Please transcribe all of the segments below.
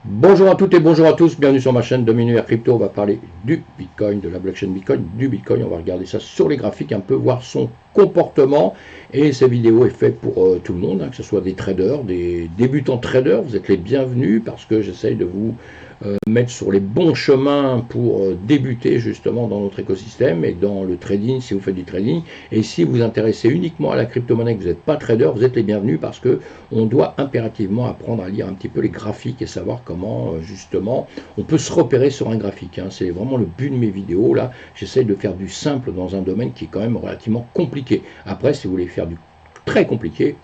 Bonjour à toutes et bonjour à tous, bienvenue sur ma chaîne Domineur Crypto. On va parler du Bitcoin, de la blockchain Bitcoin, du Bitcoin. On va regarder ça sur les graphiques, un peu voir son comportement. Et cette vidéo est faite pour tout le monde, que ce soit des traders, des débutants traders. Vous êtes les bienvenus parce que j'essaye de vous mettre sur les bons chemins pour débuter justement dans notre écosystème et dans le trading si vous faites du trading. Et si vous vous intéressez uniquement à la crypto-monnaie, que vous n'êtes pas trader, vous êtes les bienvenus parce que on doit impérativement apprendre à lire un petit peu les graphiques et savoir comment justement on peut se repérer sur un graphique. C'est vraiment le but de mes vidéos là. J'essaye de faire du simple dans un domaine qui est quand même relativement compliqué. Après, si vous voulez faire du très compliqué,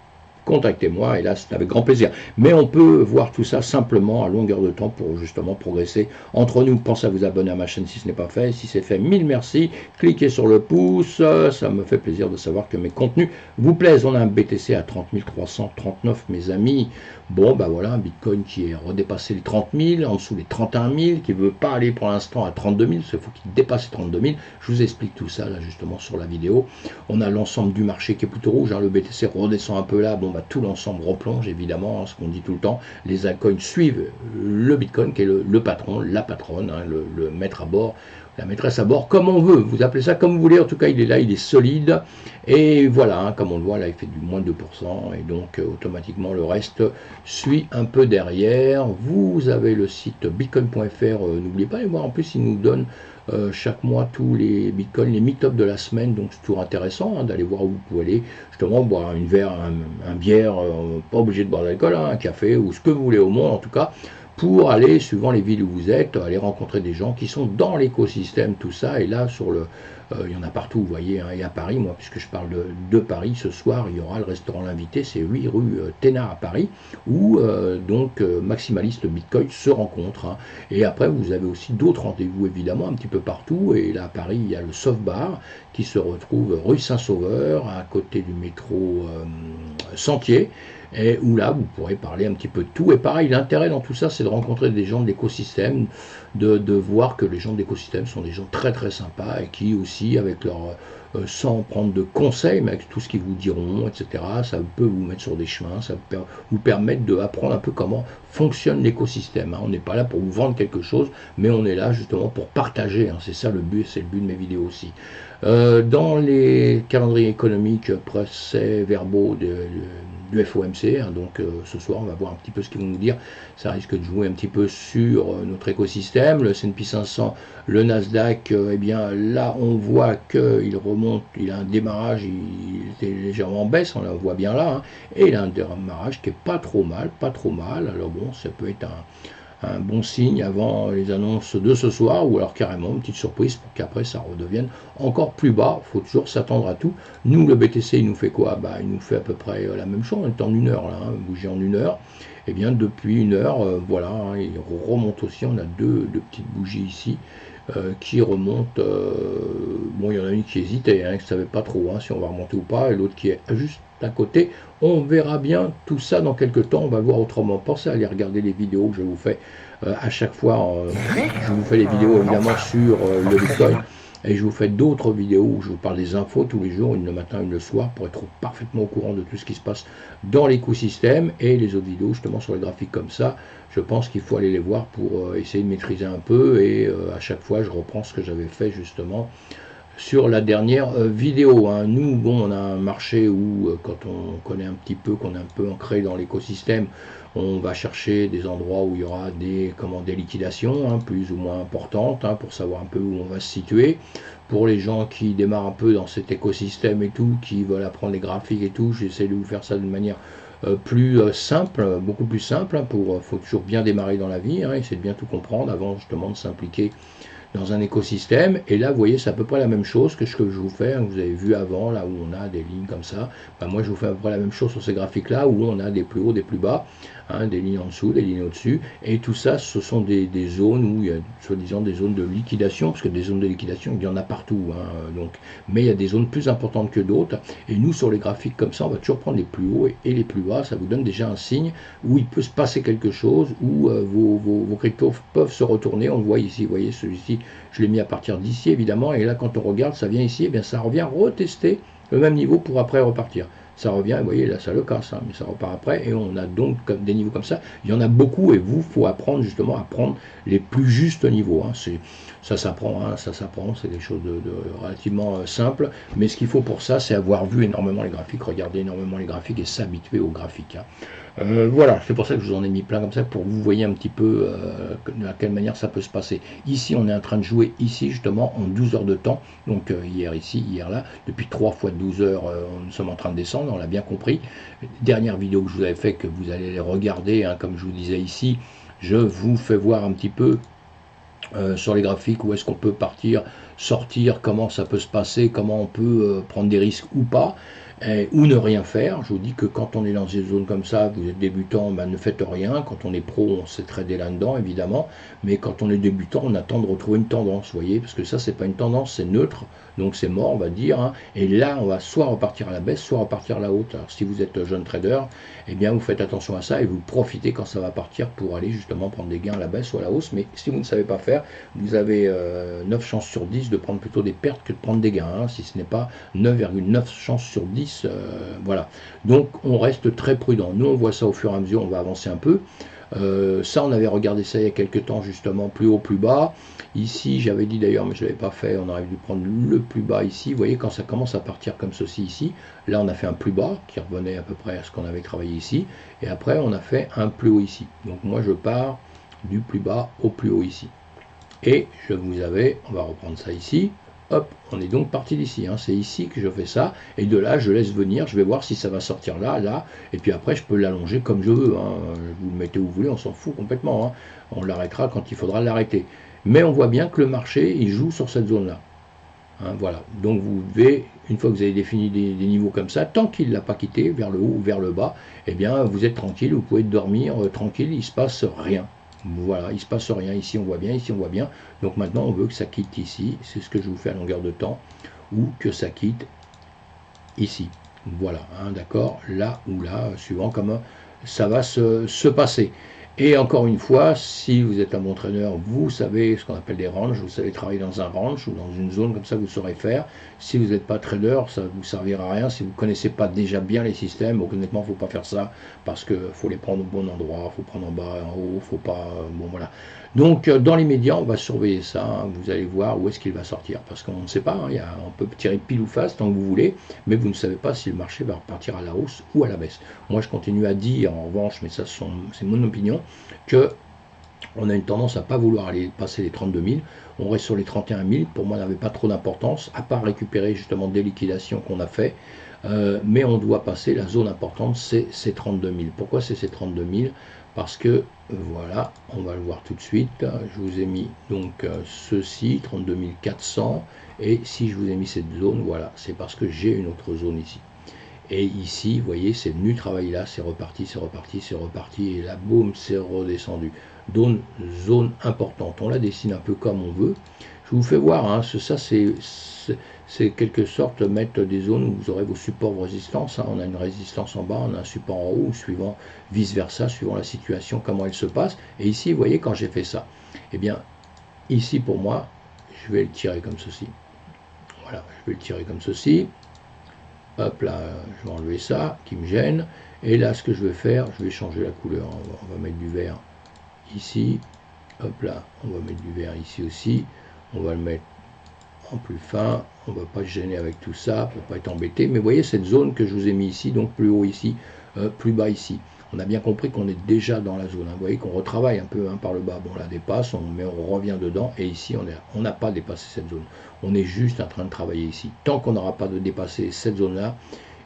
contactez-moi et là c'est avec grand plaisir. Mais on peut voir tout ça simplement à longueur de temps pour justement progresser entre nous. Pensez à vous abonner à ma chaîne si ce n'est pas fait. Si c'est fait, mille merci. Cliquez sur le pouce, ça me fait plaisir de savoir que mes contenus vous plaisent. On a un BTC à 30 339 mes amis. Bon bah voilà, un Bitcoin qui est redépassé les 30 000, en dessous les 31 000, qui ne veut pas aller pour l'instant à 32 000, il faut qu'il dépasse les 32 000. Je vous explique tout ça là justement sur la vidéo. On a l'ensemble du marché qui est plutôt rouge, le BTC redescend un peu là, bon bah tout l'ensemble replonge évidemment, ce qu'on dit tout le temps. Les altcoins suivent le Bitcoin qui est le patron, la patronne, le maître à bord, la maîtresse à bord, comme on veut, vous appelez ça comme vous voulez, en tout cas il est là, il est solide, et voilà, comme on le voit là, il fait du moins 2%, et donc automatiquement le reste suit un peu derrière. Vous avez le site bitcoin.fr, n'oubliez pas de voir, en plus il nous donne chaque mois tous les bitcoins, les meet-up de la semaine, donc c'est toujours intéressant d'aller voir où vous pouvez aller, justement boire une verre, un bière, pas obligé de boire d'alcool, un café ou ce que vous voulez au monde en tout cas, pour aller, suivant les villes où vous êtes, aller rencontrer des gens qui sont dans l'écosystème, tout ça. Et là, sur le, il y en a partout, vous voyez, et à Paris, moi, puisque je parle de Paris, ce soir, il y aura le restaurant L'Invité, c'est 8 rue Thénard à Paris, où Maximaliste Bitcoin se rencontre. Et après, vous avez aussi d'autres rendez-vous, évidemment, un petit peu partout. Et là, à Paris, il y a le Soft Bar, qui se retrouve rue Saint-Sauveur, à côté du métro Sentier, et où là vous pourrez parler un petit peu de tout. Et pareil, l'intérêt dans tout ça, c'est de rencontrer des gens de l'écosystème, de voir que les gens de l'écosystème sont des gens très très sympas et qui aussi, avec leur sans prendre de conseils, mais avec tout ce qu'ils vous diront, etc., ça peut vous mettre sur des chemins, ça peut vous permettre d'apprendre un peu comment fonctionne l'écosystème. On n'est pas là pour vous vendre quelque chose, mais on est là justement pour partager. C'est ça le but, c'est le but de mes vidéos aussi. Dans les calendriers économiques procès-verbaux du FOMC, donc ce soir on va voir un petit peu ce qu'ils vont nous dire. Ça risque de jouer un petit peu sur notre écosystème. Le S&P 500, le Nasdaq, eh bien là on voit qu'il remonte, il a un démarrage, il était légèrement en baisse, on le voit bien là, et il a un démarrage qui est pas trop mal, pas trop mal. Alors bon, ça peut être un bon signe avant les annonces de ce soir, ou alors carrément une petite surprise pour qu'après ça redevienne encore plus bas. Il faut toujours s'attendre à tout. Nous, le BTC, il nous fait quoi? Il nous fait à peu près la même chose, on est en une heure là, bouger en une heure. Et bien depuis une heure, voilà, il remonte aussi, on a deux petites bougies ici qui remontent. Bon, il y en a une qui hésitait, qui ne savait pas trop si on va remonter ou pas, et l'autre qui est juste à côté. On verra bien tout ça dans quelques temps, on va voir autrement. Pensez à aller regarder les vidéos que je vous fais à chaque fois. Je vous fais les vidéos évidemment sur le Bitcoin, et je vous fais d'autres vidéos où je vous parle des infos tous les jours, une le matin, une le soir, pour être parfaitement au courant de tout ce qui se passe dans l'écosystème. Et les autres vidéos justement sur les graphiques comme ça, je pense qu'il faut aller les voir pour essayer de maîtriser un peu. Et à chaque fois je reprends ce que j'avais fait justement sur la dernière vidéo. Nous, bon, on a un marché où quand on connaît un petit peu, qu'on est un peu ancré dans l'écosystème, on va chercher des endroits où il y aura des liquidations plus ou moins importantes, pour savoir un peu où on va se situer. Pour les gens qui démarrent un peu dans cet écosystème et tout, qui veulent apprendre les graphiques et tout, j'essaie de vous faire ça d'une manière plus simple, beaucoup plus simple. Faut toujours bien démarrer dans la vie, essayer de bien tout comprendre avant justement de s'impliquer dans un écosystème. Et là vous voyez, c'est à peu près la même chose que ce que je vous fais, vous avez vu avant, là où on a des lignes comme ça. Moi je vous fais à peu près la même chose sur ces graphiques là, où on a des plus hauts, des plus bas, des lignes en dessous, des lignes au-dessus, et tout ça ce sont des zones où il y a soi-disant des zones de liquidation, parce que des zones de liquidation il y en a partout, donc, mais il y a des zones plus importantes que d'autres. Et nous sur les graphiques comme ça, on va toujours prendre les plus hauts et les plus bas. Ça vous donne déjà un signe où il peut se passer quelque chose, où vos cryptos peuvent se retourner. On le voit ici, vous voyez, celui-ci je l'ai mis à partir d'ici évidemment, et là quand on regarde ça vient ici, et bien ça revient retester le même niveau pour après repartir. ça revient, vous voyez, là ça le casse, hein, mais ça repart après, et on a donc des niveaux comme ça. Il y en a beaucoup, et vous, faut apprendre justement à prendre les plus justes niveaux. Hein. Ça s'apprend, hein, ça s'apprend, c'est des choses de relativement simples, mais ce qu'il faut pour ça, c'est avoir vu énormément les graphiques, regarder énormément les graphiques et s'habituer aux graphiques. Hein. Voilà, c'est pour ça que je vous en ai mis plein comme ça, pour que vous voyez un petit peu de quelle manière ça peut se passer. Ici, on est en train de jouer ici, justement, en 12 heures de temps, donc hier ici, hier là, depuis 3 fois 12 heures, nous sommes en train de descendre, on l'a bien compris. Dernière vidéo que je vous avais fait, que vous allez les regarder, hein, comme je vous disais ici, je vous fais voir un petit peu sur les graphiques où est-ce qu'on peut partir, sortir, comment ça peut se passer, comment on peut prendre des risques ou pas, ou ne rien faire. Je vous dis que quand on est dans des zones comme ça, vous êtes débutant, ben ne faites rien. Quand on est pro, on sait trader là-dedans, évidemment. Mais quand on est débutant, on attend de retrouver une tendance, vous voyez, parce que ça, c'est pas une tendance, c'est neutre, donc c'est mort, on va dire. Hein. Et là, on va soit repartir à la baisse, soit repartir à la haute. Alors, si vous êtes jeune trader, eh bien, vous faites attention à ça et vous profitez quand ça va partir pour aller justement prendre des gains à la baisse ou à la hausse. Mais si vous ne savez pas faire, vous avez 9 chances sur 10 de prendre plutôt des pertes que de prendre des gains, hein, si ce n'est pas 9,9 chances sur 10. Voilà. Donc, on reste très prudent. Nous, on voit ça au fur et à mesure, on va avancer un peu. Ça, on avait regardé ça il y a quelques temps, justement, plus haut, plus bas. Ici, j'avais dit d'ailleurs, mais je ne l'avais pas fait, on aurait dû prendre le plus bas ici. Vous voyez, quand ça commence à partir comme ceci ici, là, on a fait un plus bas, qui revenait à peu près à ce qu'on avait travaillé ici. Et après, on a fait un plus haut ici. Donc, moi, je pars du plus bas au plus haut ici. Et je vous avais, on va reprendre ça ici, hop, on est donc parti d'ici, hein. C'est ici que je fais ça, et de là je laisse venir, je vais voir si ça va sortir là, là, et puis après je peux l'allonger comme je veux, hein. Vous le mettez où vous voulez, on s'en fout complètement, hein. On l'arrêtera quand il faudra l'arrêter. Mais on voit bien que le marché, il joue sur cette zone-là. Hein, voilà, donc vous devez, une fois que vous avez défini des niveaux comme ça, tant qu'il ne l'a pas quitté, vers le haut ou vers le bas, eh bien vous êtes tranquille, vous pouvez dormir tranquille, il ne se passe rien. Voilà, il ne se passe rien, ici on voit bien, ici on voit bien. Donc maintenant on veut que ça quitte ici, c'est ce que je vous fais à longueur de temps, ou que ça quitte ici. Voilà, hein, d'accord, là ou là, suivant comment ça va se passer. Et encore une fois, si vous êtes un bon trader, vous savez ce qu'on appelle des ranges, vous savez travailler dans un range ou dans une zone comme ça, vous saurez faire. Si vous n'êtes pas trader, ça ne vous servira à rien. Si vous ne connaissez pas déjà bien les systèmes, honnêtement, il ne faut pas faire ça parce qu'il faut les prendre au bon endroit, il faut prendre en bas, en haut, il ne faut pas... bon, voilà. Donc, dans les médias, on va surveiller ça. Hein, vous allez voir où est-ce qu'il va sortir parce qu'on ne sait pas. Hein, on peut tirer pile ou face tant que vous voulez, mais vous ne savez pas si le marché va repartir à la hausse ou à la baisse. Moi, je continue à dire, en revanche, mais ça, c'est mon opinion, que on a une tendance à ne pas vouloir aller passer les 32 000. On reste sur les 31 000. Pour moi, ça n'avait pas trop d'importance, à part récupérer justement des liquidations qu'on a fait. Mais on doit passer, la zone importante, c'est ces 32 000. Pourquoi c'est ces 32 000? Parce que, voilà, on va le voir tout de suite. Je vous ai mis donc ceci, 32 400. Et si je vous ai mis cette zone, voilà, c'est parce que j'ai une autre zone ici. Et ici, vous voyez, c'est venu travailler là, c'est reparti, c'est reparti, c'est reparti, et là, boum, c'est redescendu. Zone importante. On la dessine un peu comme on veut. Je vous fais voir, hein, ça c'est quelque sorte mettre des zones où vous aurez vos supports, vos résistances. Hein. On a une résistance en bas, on a un support en haut, suivant vice-versa, suivant la situation, comment elle se passe. Et ici, vous voyez, quand j'ai fait ça, eh bien, ici, pour moi, je vais le tirer comme ceci. Voilà, je vais le tirer comme ceci. Hop là, je vais enlever ça qui me gêne. Et là, ce que je vais faire, je vais changer la couleur. On va mettre du vert ici. Hop là, on va mettre du vert ici aussi. On va le mettre en plus fin. On ne va pas se gêner avec tout ça pour ne pas être embêté. Mais vous voyez cette zone que je vous ai mis ici, donc plus haut ici, plus bas ici. On a bien compris qu'on est déjà dans la zone. Hein. Vous voyez qu'on retravaille un peu hein, par le bas. Bon, on la dépasse, mais on revient dedans. Et ici, on n'a pas dépassé cette zone. On est juste en train de travailler ici. Tant qu'on n'aura pas de dépasser cette zone-là,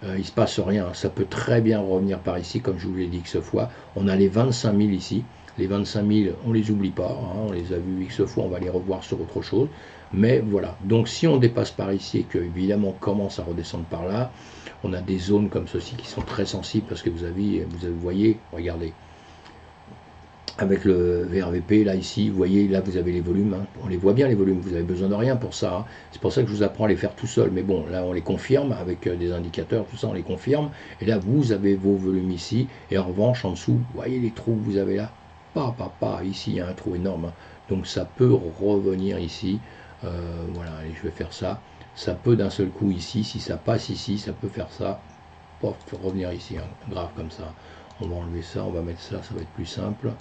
il ne se passe rien. Ça peut très bien revenir par ici, comme je vous l'ai dit X fois. On a les 25 000 ici. Les 25 000, on ne les oublie pas. Hein. On les a vus X fois, on va les revoir sur autre chose. Mais voilà. Donc, si on dépasse par ici et que, évidemment, on commence à redescendre par là, on a des zones comme ceci qui sont très sensibles parce que vous voyez, regardez, avec le VRVP, là, ici, vous voyez, là, vous avez les volumes, hein. On les voit bien, les volumes, vous avez besoin de rien pour ça, hein. C'est pour ça que je vous apprends à les faire tout seul, mais bon, là, on les confirme, avec des indicateurs, tout ça, on les confirme, et là, vous avez vos volumes ici, et en revanche, en dessous, vous voyez les trous que vous avez là, ici, il y a un trou énorme, hein. Donc, ça peut revenir ici, voilà, allez, je vais faire ça. Ça peut d'un seul coup ici, si ça passe ici, ça peut faire ça. pas revenir ici, hein, grave comme ça. On va enlever ça, on va mettre ça, ça va être plus simple.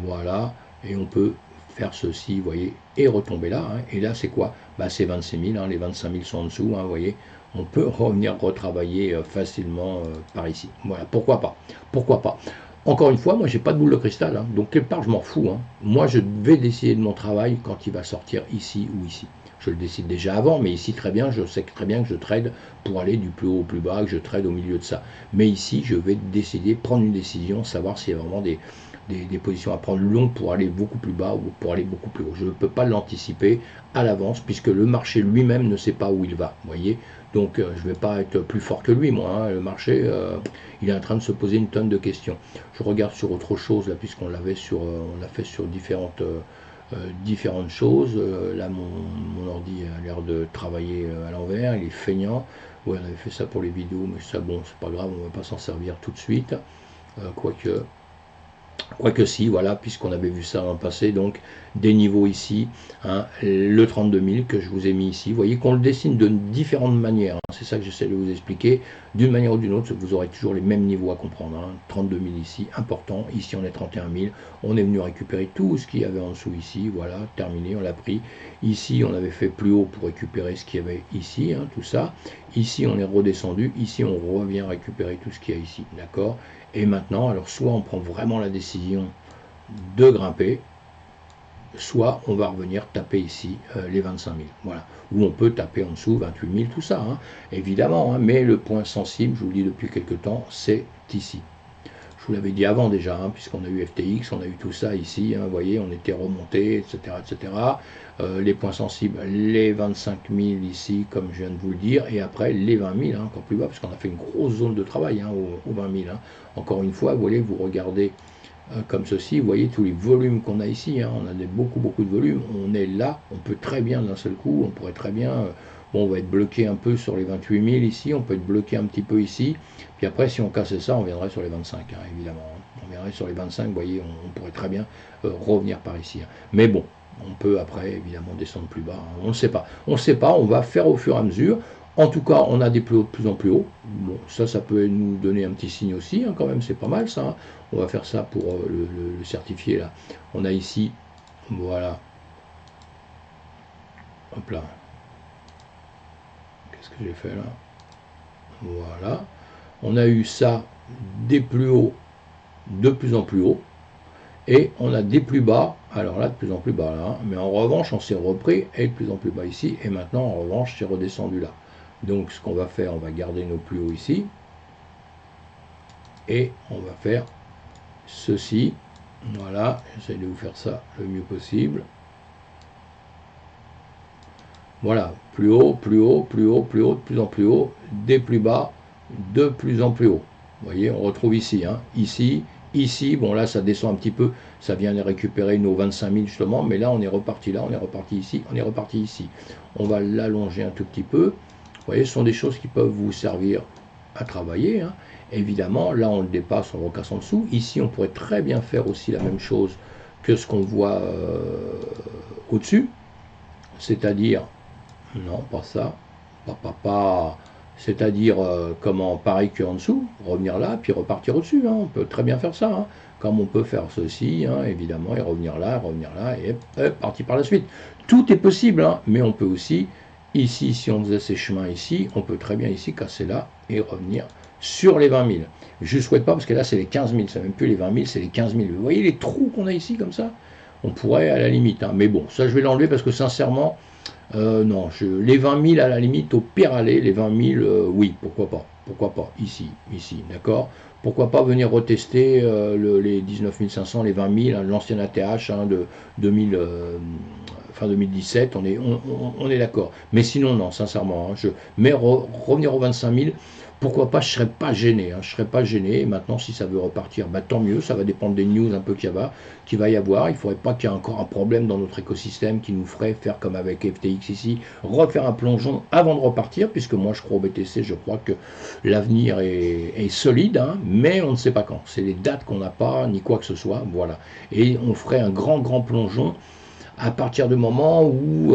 Voilà, et on peut faire ceci, vous voyez, et retomber là. Hein. Et là, c'est quoi? Bah, c'est 26 000, hein, les 25 000 sont en dessous, hein, vous voyez. On peut revenir retravailler facilement par ici. Voilà, pourquoi pas? Pourquoi pas? Encore une fois, moi, j'ai pas de boule de cristal, hein, donc quelque part, je m'en fous. Hein. Moi, je vais décider de mon travail quand il va sortir ici ou ici. Je le décide déjà avant, mais ici, très bien, je sais très bien que je trade pour aller du plus haut au plus bas, que je trade au milieu de ça. Mais ici, je vais décider, prendre une décision, savoir s'il y a vraiment des positions à prendre longues pour aller beaucoup plus bas ou pour aller beaucoup plus haut. Je ne peux pas l'anticiper à l'avance puisque le marché lui-même ne sait pas où il va. Vous voyez, donc je ne vais pas être plus fort que lui, moi. Hein. Le marché, il est en train de se poser une tonne de questions. Je regarde sur autre chose là, puisqu'on l'avait sur, on l'a fait sur différentes choses. Là, mon ordi a l'air de travailler à l'envers. Il est feignant. Ouais, on avait fait ça pour les vidéos, mais ça, bon, c'est pas grave, on ne va pas s'en servir tout de suite. Quoique si, voilà, puisqu'on avait vu ça dans le passé, donc des niveaux ici, hein, le 32 000 que je vous ai mis ici, vous voyez qu'on le dessine de différentes manières, hein, c'est ça que j'essaie de vous expliquer, d'une manière ou d'une autre, vous aurez toujours les mêmes niveaux à comprendre, hein, 32 000 ici, important, ici on est 31 000, on est venu récupérer tout ce qu'il y avait en dessous ici, voilà, terminé, on l'a pris, ici on avait fait plus haut pour récupérer ce qu'il y avait ici, hein, tout ça, ici on est redescendu, ici on revient récupérer tout ce qu'il y a ici, d'accord. Et maintenant, alors soit on prend vraiment la décision de grimper, soit on va revenir taper ici les 25 000. Voilà. Ou on peut taper en dessous 28 000, tout ça, hein, évidemment. Hein, mais le point sensible, je vous le dis depuis quelques temps, c'est ici. Je vous l'avais dit avant déjà, hein, puisqu'on a eu FTX, on a eu tout ça ici, hein, vous voyez, on était remonté, etc. etc. Les points sensibles, les 25 000 ici, comme je viens de vous le dire, et après les 20 000, hein, encore plus bas, parce qu'on a fait une grosse zone de travail hein, aux 20 000. Hein. Encore une fois, vous voyez, vous regardez comme ceci, vous voyez tous les volumes qu'on a ici, hein, on a beaucoup de volumes, on est là, on peut très bien d'un seul coup, on pourrait très bien, bon, on va être bloqué un peu sur les 28 000 ici, on peut être bloqué un petit peu ici, puis après si on cassait ça, on viendrait sur les 25, hein, évidemment, hein. On viendrait sur les 25, vous voyez, on pourrait très bien revenir par ici, hein. Mais bon, on peut après évidemment descendre plus bas, hein. On ne sait pas, on va faire au fur et à mesure. En tout cas, on a des plus hauts de plus en plus haut. Bon, ça peut nous donner un petit signe aussi, hein, quand même, c'est pas mal ça. Hein. On va faire ça pour le certifier là. On a ici, voilà. Hop là. Qu'est-ce que j'ai fait là? Voilà. On a eu ça des plus hauts de plus en plus haut. Et on a des plus bas, alors là de plus en plus bas là, hein, mais en revanche on s'est repris et de plus en plus bas ici, et maintenant en revanche c'est redescendu là. Donc ce qu'on va faire, on va garder nos plus hauts ici, et on va faire ceci, voilà, j'essaie de vous faire ça le mieux possible. Voilà, plus haut, plus haut, plus haut, plus haut, de plus en plus haut, des plus bas, de plus en plus haut. Vous voyez, on retrouve ici, hein, ici, ici, bon là ça descend un petit peu, ça vient de récupérer nos 25 000 justement, mais là on est reparti là, on est reparti ici, on est reparti ici. On va l'allonger un tout petit peu. Vous voyez, ce sont des choses qui peuvent vous servir à travailler. Hein. Évidemment, là on le dépasse, on recasse en dessous. Ici on pourrait très bien faire aussi la même chose que ce qu'on voit au-dessus, c'est-à-dire, non pas ça, c'est-à-dire comment, pareil qu'en dessous, revenir là, puis repartir au-dessus, hein, on peut très bien faire ça, hein, comme on peut faire ceci, hein, évidemment, et revenir là, et partir par la suite. Tout est possible, hein, mais on peut aussi, ici, si on faisait ces chemins ici, on peut très bien ici casser là, et revenir sur les 20 000. Je ne souhaite pas, parce que là, c'est les 15 000, c'est même plus les 20 000, c'est les 15 000. Vous voyez les trous qu'on a ici, comme ça? On pourrait, à la limite, hein, mais bon, ça, je vais l'enlever, parce que sincèrement, non, les 20 000 à la limite, au pire aller, les 20 000, oui, pourquoi pas, ici, d'accord. Pourquoi pas venir retester les 19 500, les 20 000, hein, l'ancien ATH hein, de 2000, fin 2017, on est d'accord. Mais sinon, non, sincèrement, hein, mais revenir aux 25 000, pourquoi pas, je ne serais pas gêné. Hein, je serais pas gêné. Et maintenant, si ça veut repartir, bah, tant mieux. Ça va dépendre des news un peu qu'il va y avoir. Il ne faudrait pas qu'il y ait encore un problème dans notre écosystème qui nous ferait faire comme avec FTX ici, refaire un plongeon avant de repartir, puisque moi, je crois au BTC, je crois que l'avenir est solide, hein, mais on ne sait pas quand. C'est les dates qu'on n'a pas, ni quoi que ce soit. Voilà. Et on ferait un grand plongeon à partir du moment où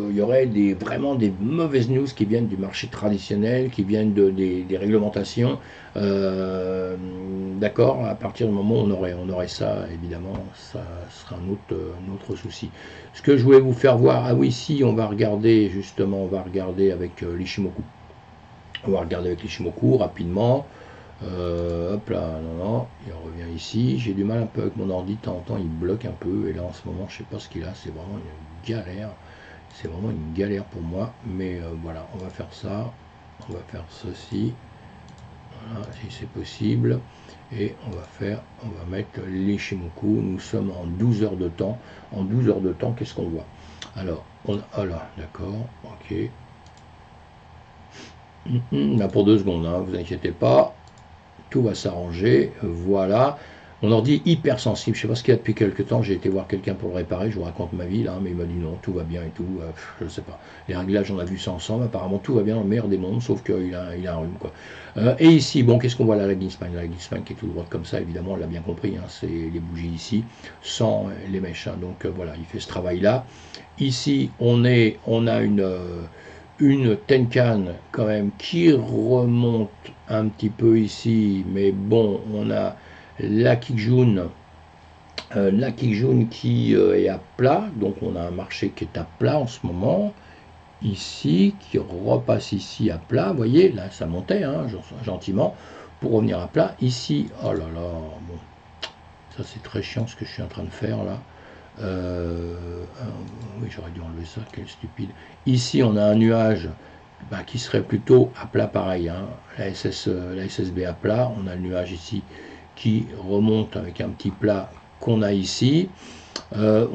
il y aurait vraiment des mauvaises news qui viennent du marché traditionnel, qui viennent des réglementations. D'accord, à partir du moment où on aurait ça, évidemment, ça sera un autre souci. Ce que je voulais vous faire voir, ah oui, si, on va regarder, justement, on va regarder avec l'Ishimoku. On va regarder avec l'Ishimoku rapidement. Hop là, non, non, il revient ici. J'ai du mal un peu avec mon ordi, de temps en temps il bloque un peu. Et là en ce moment, je sais pas ce qu'il a, c'est vraiment une galère. C'est vraiment une galère pour moi. Mais voilà, on va faire ça. On va faire ceci. Voilà, si c'est possible. Et on va mettre l'Ishimoku. Nous sommes en 12 heures de temps. En 12 heures de temps, qu'est-ce qu'on voit? Alors, ah là, d'accord, ok. Là pour 2 secondes, hein, vous inquiétez pas. Tout va s'arranger, voilà. Mon ordi est hypersensible, je sais pas ce qu'il y a depuis quelques temps, j'ai été voir quelqu'un pour le réparer, je vous raconte ma vie là, mais il m'a dit non, tout va bien et tout, je ne sais pas. Les réglages, on a vu ça ensemble, apparemment tout va bien dans le meilleur des mondes, sauf qu'il il a un rhume quoi. Et ici, bon, qu'est-ce qu'on voit là, la Ginspan? La Ginspan qui est tout droite comme ça, évidemment, on l'a bien compris, hein, c'est les bougies ici, sans les mèches, hein, donc voilà, il fait ce travail là. Ici, on a une Tenkan quand même qui remonte un petit peu ici, mais bon, on a la Kijun, qui est à plat, donc on a un marché qui est à plat en ce moment, ici, qui repasse ici à plat, vous voyez, là ça montait hein, gentiment, pour revenir à plat, ici, oh là là, bon, ça c'est très chiant ce que je suis en train de faire là. Oui, j'aurais dû enlever ça, quel stupide. Ici, on a un nuage qui serait plutôt à plat pareil. Hein. La SSB à plat, on a le nuage ici qui remonte avec un petit plat qu'on a ici. J'aurais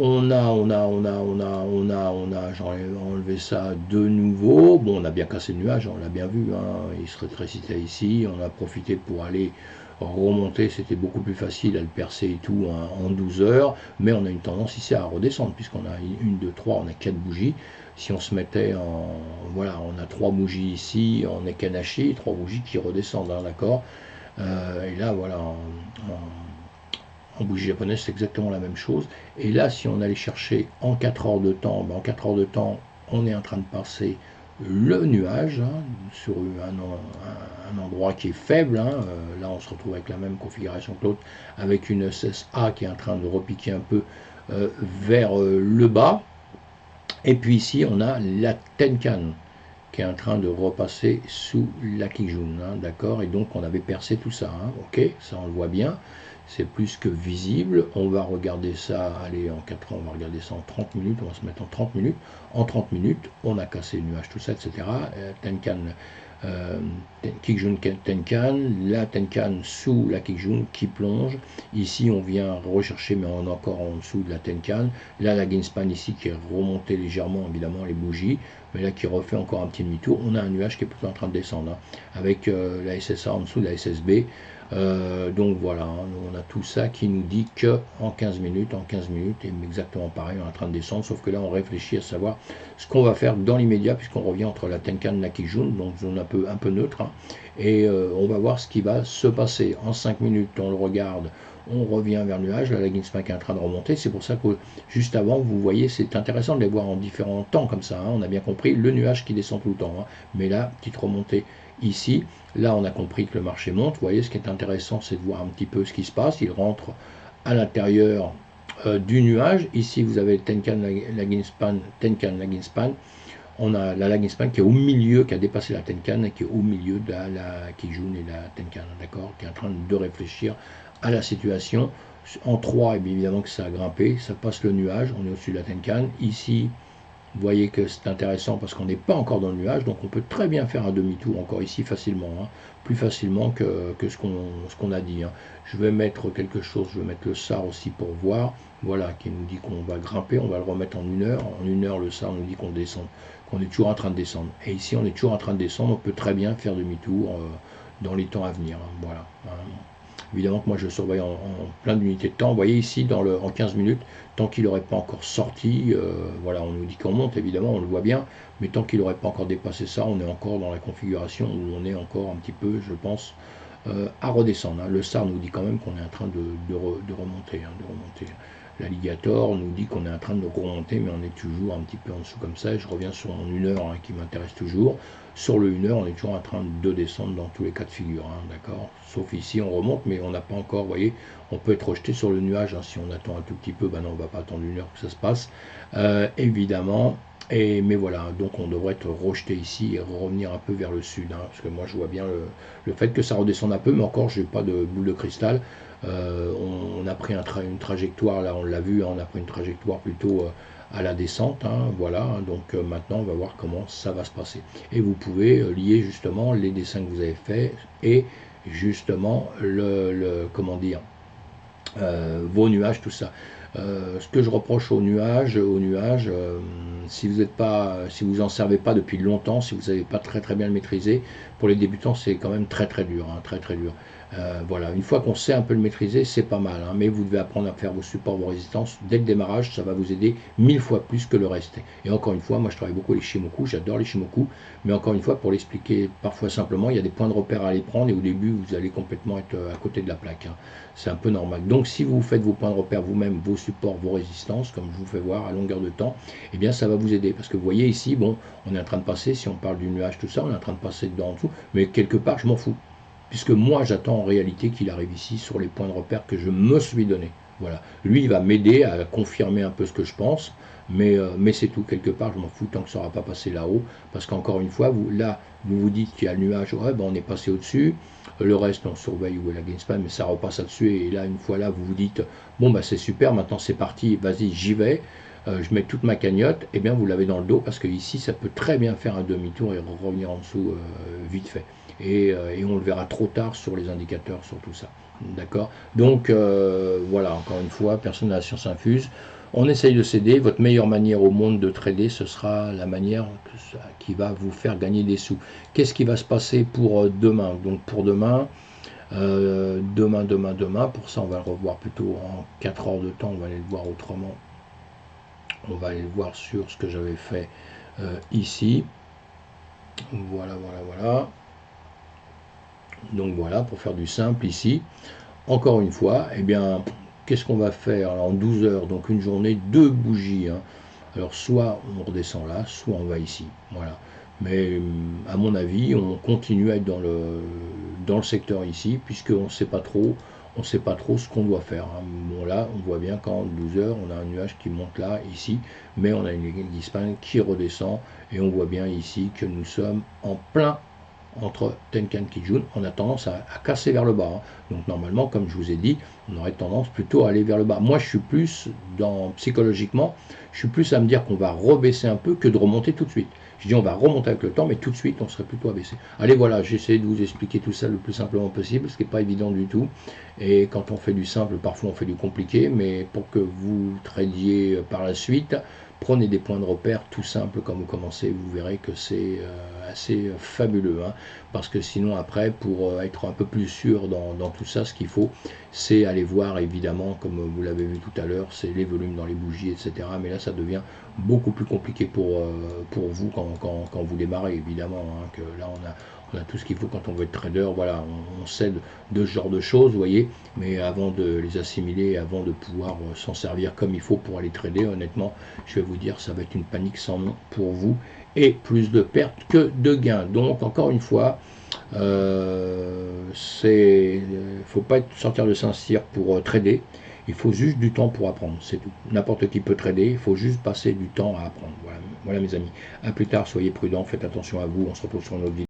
enlevé ça de nouveau. Bon, on a bien cassé le nuage, on l'a bien vu. Hein. Il se rétrécissait ici. On a profité pour aller remonter. C'était beaucoup plus facile à le percer et tout hein, en 12 heures. Mais on a une tendance ici à redescendre, puisqu'on a 1, 2, 3, on a 4 bougies. Si on se mettait en. Voilà, on a 3 bougies ici en Ekanashi, 3 bougies qui redescendent, hein, d'accord. Et là, voilà, en bougie japonaise, c'est exactement la même chose. Et là, si on allait chercher en 4 heures de temps, en 4 heures de temps, on est en train de passer le nuage hein, sur un endroit qui est faible. Hein. Là, on se retrouve avec la même configuration que l'autre, avec une SSA qui est en train de repiquer un peu vers le bas. Et puis ici, on a la Tenkan qui est en train de repasser sous la Kijun, hein, d'accord. Et donc, on avait percé tout ça, hein, ok, ça on le voit bien. C'est plus que visible. On va regarder ça, allez, en 4 ans, on va regarder ça en 30 minutes. On va se mettre en 30 minutes. En 30 minutes, on a cassé le nuage, tout ça, etc. Tenkan, Kijun Tenkan, la Tenkan sous la Kijun qui plonge. Ici, on vient rechercher, mais on est encore en dessous de la Tenkan. Là, la Ginspan ici qui est remontée légèrement, évidemment, les bougies. Mais là, qui refait encore un petit demi-tour. On a un nuage qui est plutôt en train de descendre, hein, avec la SSA en dessous de la SSB. Donc voilà, hein, on a tout ça qui nous dit que en 15 minutes, et exactement pareil, on est en train de descendre, sauf que là on réfléchit à savoir ce qu'on va faire dans l'immédiat, puisqu'on revient entre la Tenkan et la Kijun, donc zone un peu neutre, hein, et on va voir ce qui va se passer. En 5 minutes, on le regarde, on revient vers le nuage, là la Ginspan est en train de remonter, c'est pour ça que juste avant, vous voyez, c'est intéressant de les voir en différents temps comme ça, hein, on a bien compris, le nuage qui descend tout le temps, hein, mais là, petite remontée ici, là on a compris que le marché monte, vous voyez, ce qui est intéressant c'est de voir un petit peu ce qui se passe, il rentre à l'intérieur du nuage, ici vous avez Tenkan, la Ginspan, on a la Ginspan qui est au milieu, qui a dépassé la Tenkan et qui est au milieu de la Kijun et la Tenkan, d'accord, qui est en train de réfléchir à la situation. En 3, et bien évidemment que ça a grimpé, ça passe le nuage, on est au-dessus de la Tenkan, ici vous voyez que c'est intéressant parce qu'on n'est pas encore dans le nuage, donc on peut très bien faire un demi-tour encore ici facilement, hein, plus facilement que ce qu'on a dit. Hein. Je vais mettre quelque chose, je vais mettre le SAR aussi pour voir, voilà, qui nous dit qu'on va grimper, on va le remettre en 1 heure. En 1 heure, le SAR nous dit qu'on descend, qu'on est toujours en train de descendre. Et ici, on est toujours en train de descendre, on peut très bien faire demi-tour dans les temps à venir. Hein, voilà. Hein. Évidemment que moi je surveille en plein d'unités de temps. Vous voyez ici, en 15 minutes, tant qu'il n'aurait pas encore sorti, voilà, on nous dit qu'on monte, évidemment, on le voit bien, mais tant qu'il n'aurait pas encore dépassé ça, on est encore dans la configuration où on est encore un petit peu, je pense, à redescendre. Hein. Le SAR nous dit quand même qu'on est en train de remonter. Hein, de remonter. L'alligator nous dit qu'on est en train de remonter, mais on est toujours un petit peu en dessous comme ça. Et je reviens sur mon 1 heure qui m'intéresse toujours. Sur le 1 heure, on est toujours en train de descendre dans tous les cas de figure, d'accord. Sauf ici, on remonte, mais on n'a pas encore, vous voyez, on peut être rejeté sur le nuage. Si on attend un tout petit peu, ben non, on ne va pas attendre 1 heure que ça se passe, évidemment. Mais voilà, donc on devrait être rejeté ici et revenir un peu vers le sud, parce que moi je vois bien le fait que ça redescende un peu, mais encore je n'ai pas de boule de cristal. On a pris une trajectoire, là on l'a vu, on a pris une trajectoire plutôt à la descente, voilà, donc maintenant on va voir comment ça va se passer. Et vous pouvez lier justement les dessins que vous avez faits et justement comment dire, vos nuages, tout ça. Ce que je reproche aux nuages, si vous en servez pas depuis longtemps, si vous n'avez pas très bien le maîtriser, pour les débutants c'est quand même très dur, très dur. Voilà, une fois qu'on sait un peu le maîtriser, c'est pas mal, mais vous devez apprendre à faire vos supports, vos résistances dès le démarrage, ça va vous aider 1000 fois plus que le reste. Et encore une fois, moi je travaille beaucoup les Shimoku, j'adore les Shimoku, mais encore une fois, pour l'expliquer parfois simplement, il y a des points de repère à aller prendre et au début vous allez complètement être à côté de la plaque, c'est un peu normal. Donc si vous faites vos points de repère vous-même, vos supports, vos résistances, comme je vous fais voir à longueur de temps, eh bien ça va vous aider, parce que vous voyez ici, bon, on est en train de passer, si on parle du nuage, tout ça, on est en train de passer dedans en dessous, mais quelque part je m'en fous, puisque moi j'attends en réalité qu'il arrive ici sur les points de repère que je me suis donné. Voilà. Lui il va m'aider à confirmer un peu ce que je pense, mais c'est tout, quelque part je m'en fous tant que ça n'aura pas passé là-haut, parce qu'encore une fois, vous vous dites qu'il y a le nuage, ouais, ben on est passé au-dessus, le reste on surveille où est la Greenspan, mais ça repasse là-dessus, et là une fois là vous vous dites, bon bah c'est super, maintenant c'est parti, vas-y j'y vais, je mets toute ma cagnotte, et bien vous l'avez dans le dos, parce que ici ça peut très bien faire un demi-tour et revenir en dessous vite fait. Et on le verra trop tard sur les indicateurs, sur tout ça. D'accord. Donc voilà, encore une fois, personne n'a la science infuse. On essaye de s'aider. Votre meilleure manière au monde de trader, ce sera la manière qui va vous faire gagner des sous. Qu'est-ce qui va se passer pour demain? Donc pour demain, demain, pour ça on va le revoir plutôt en 4 heures de temps, on va aller le voir autrement. On va aller le voir sur ce que j'avais fait ici. Voilà. Donc voilà, pour faire du simple ici, encore une fois, eh bien, qu'est-ce qu'on va faire? Alors, en 12 heures, donc une journée, 2 bougies. Alors soit on redescend là, soit on va ici. Voilà. Mais à mon avis, on continue à être dans le secteur ici, puisqu'on ne sait pas trop, ce qu'on doit faire. Bon là, on voit bien qu'en 12 heures, on a un nuage qui monte là, ici, mais on a une ligne d'Espagne qui redescend, et on voit bien ici que nous sommes en plein entre Tenkan Kijun, on a tendance à casser vers le bas. Donc normalement, comme je vous ai dit, on aurait tendance plutôt à aller vers le bas. Moi, je suis plus, psychologiquement, je suis plus à me dire qu'on va rebaisser un peu que de remonter tout de suite. Je dis on va remonter avec le temps, mais tout de suite, on serait plutôt à baisser. Allez, voilà, j'ai essayé de vous expliquer tout ça le plus simplement possible, ce qui n'est pas évident du tout. Et quand on fait du simple, parfois on fait du compliqué, mais pour que vous tradiez par la suite, prenez des points de repère tout simples comme vous commencez, vous verrez que c'est assez fabuleux, parce que sinon après, pour être un peu plus sûr dans tout ça, ce qu'il faut, c'est aller voir évidemment, comme vous l'avez vu tout à l'heure, c'est les volumes dans les bougies, etc. Mais là, ça devient beaucoup plus compliqué pour vous quand vous démarrez, évidemment, que là on a tout ce qu'il faut quand on veut être trader, voilà, on cède de ce genre de choses, vous voyez, mais avant de les assimiler, avant de pouvoir s'en servir comme il faut pour aller trader, honnêtement, je vais vous dire, ça va être une panique sans nom pour vous, et plus de pertes que de gains. Donc, encore une fois, faut pas sortir de Saint-Cyr pour trader, il faut juste du temps pour apprendre, c'est tout. N'importe qui peut trader, il faut juste passer du temps à apprendre. Voilà mes amis. À plus tard, soyez prudents, faites attention à vous, on se retrouve sur une autre vidéo.